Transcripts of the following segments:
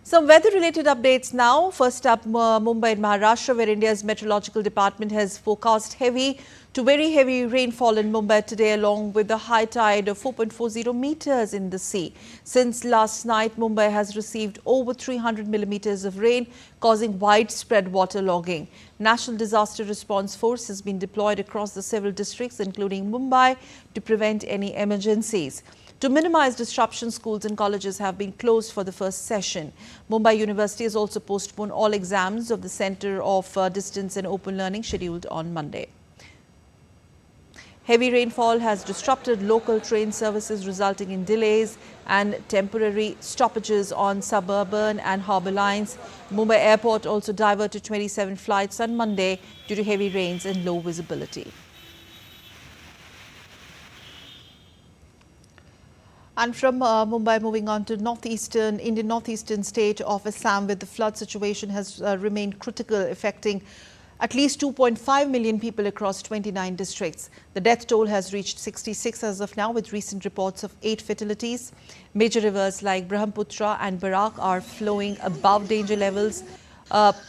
Some weather-related updates now. First up, Mumbai and Maharashtra, where India's meteorological department has forecast heavy to very heavy rainfall in Mumbai today, along with a high tide of 4.40 meters in the sea. Since last night, Mumbai has received over 300 millimeters of rain, causing widespread waterlogging. National Disaster Response Force has been deployed across the several districts, including Mumbai, to prevent any emergencies. To minimize disruption, schools and colleges have been closed for the first session. Mumbai University has also postponed all exams of the Centre of Distance and Open Learning scheduled on Monday. Heavy rainfall has disrupted local train services, resulting in delays and temporary stoppages on suburban and harbour lines. Mumbai Airport also diverted 27 flights on Monday due to heavy rains and low visibility. And from Mumbai, moving on to Indian northeastern state of Assam, where the flood situation has remained critical, affecting at least 2.5 million people across 29 districts. The death toll has reached 66 as of now, with recent reports of 8 fatalities. Major rivers like Brahmaputra and Barak are flowing above danger levels,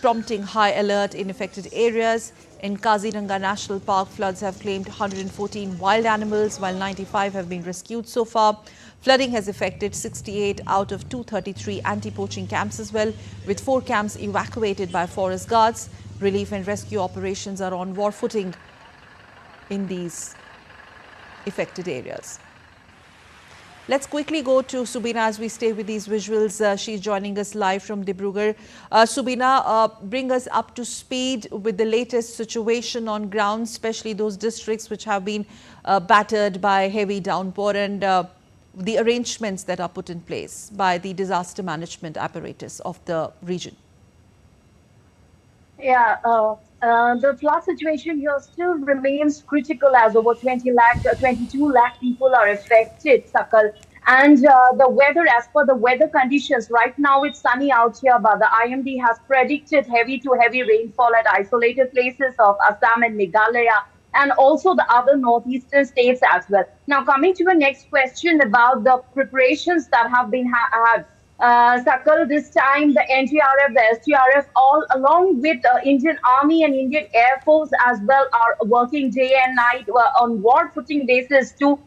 prompting high alert in affected areas. In Kaziranga National Park, floods have claimed 114 wild animals, while 95 have been rescued so far. Flooding has affected 68 out of 233 anti-poaching camps as well, with 4 camps evacuated by forest guards. Relief and rescue operations are on war footing in these affected areas. Let's quickly go to Subina as we stay with these visuals. She's joining us live from Dibrugarh. Subina, bring us up to speed with the latest situation on ground, especially those districts which have been battered by heavy downpour, and the arrangements that are put in place by the disaster management apparatus of the region. Yeah, the flood situation here still remains critical, as over 22 lakh people are affected, Sakal. And the weather, as per the weather conditions, right now it's sunny out here, but the IMD has predicted heavy to heavy rainfall at isolated places of Assam and Meghalaya, and also the other northeastern states as well. Now, coming to the next question about the preparations that have been had. Sakal, this time the NDRF, the SDRF, all along with Indian Army and Indian Air Force as well are working day and night on war footing basis to,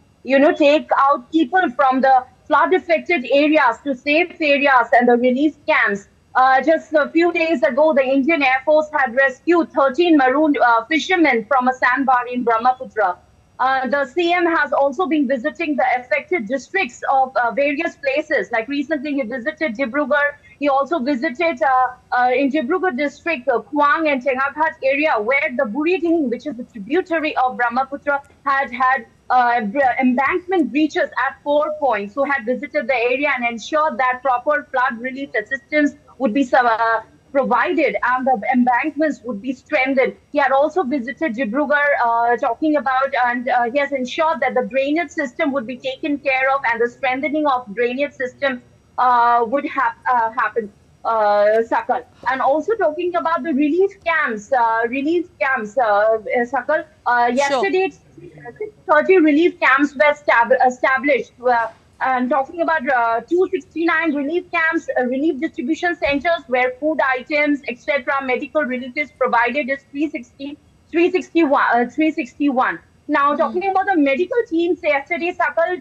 take out people from the flood affected areas to safe areas and the relief camps. Just a few days ago, the Indian Air Force had rescued 13 marooned fishermen from a sandbar in Brahmaputra. The CM has also been visiting the affected districts of various places. Like recently, he visited Dibrugarh. He also visited in Dibrugarh district, Kuang and Tengaghat area, where the Buriding, which is a tributary of Brahmaputra, had embankment breaches at 4 points. So had visited the area and ensured that proper flood relief assistance would be provided and the embankments would be strengthened. He had also visited Dibrugarh, talking about, and he has ensured that the drainage system would be taken care of and the strengthening of drainage system would happen, Sakal. And also talking about the relief camps, Sakal. Yesterday, 30 relief camps were established. And talking about 269 relief camps, relief distribution centers where food items, etc., medical relief is provided is 361. Now, talking about the medical teams, yesterday, Sakal,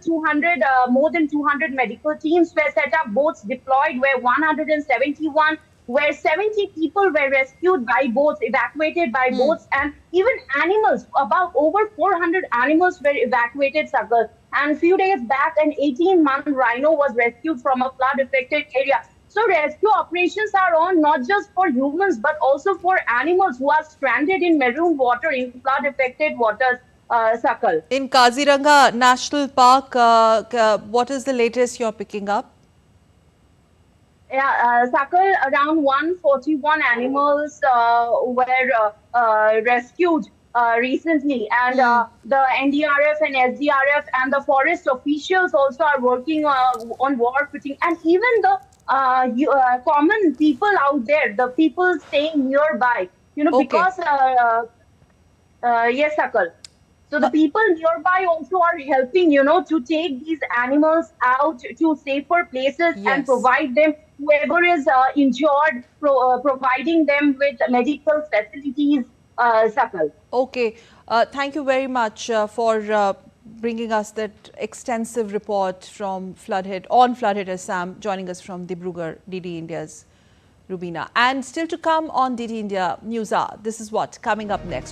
more than 200 medical teams were set up, boats deployed, where 171, where 70 people were rescued by boats, evacuated by boats, and even animals, about over 400 animals were evacuated, Sakal. And a few days back, an 18-month rhino was rescued from a flood-affected area. So rescue operations are on not just for humans, but also for animals who are stranded in maroon water, in flood-affected waters, Sakal. In Kaziranga National Park, what is the latest you're picking up? Yeah, Sakal, around 141 animals were rescued recently, and the NDRF and SDRF and the forest officials also are working on war footing, and even the common people out there, the people staying nearby, because yes, Sakal. So the people nearby also are helping, to take these animals out to safer places and Yes. provide them, whoever is injured, providing them with medical facilities, Sakal. Okay. Thank you very much for bringing us that extensive report from Floodhit Assam, joining us from Dibrugarh, DD India's Rubina. And still to come on DD India News Hour, this is what coming up next.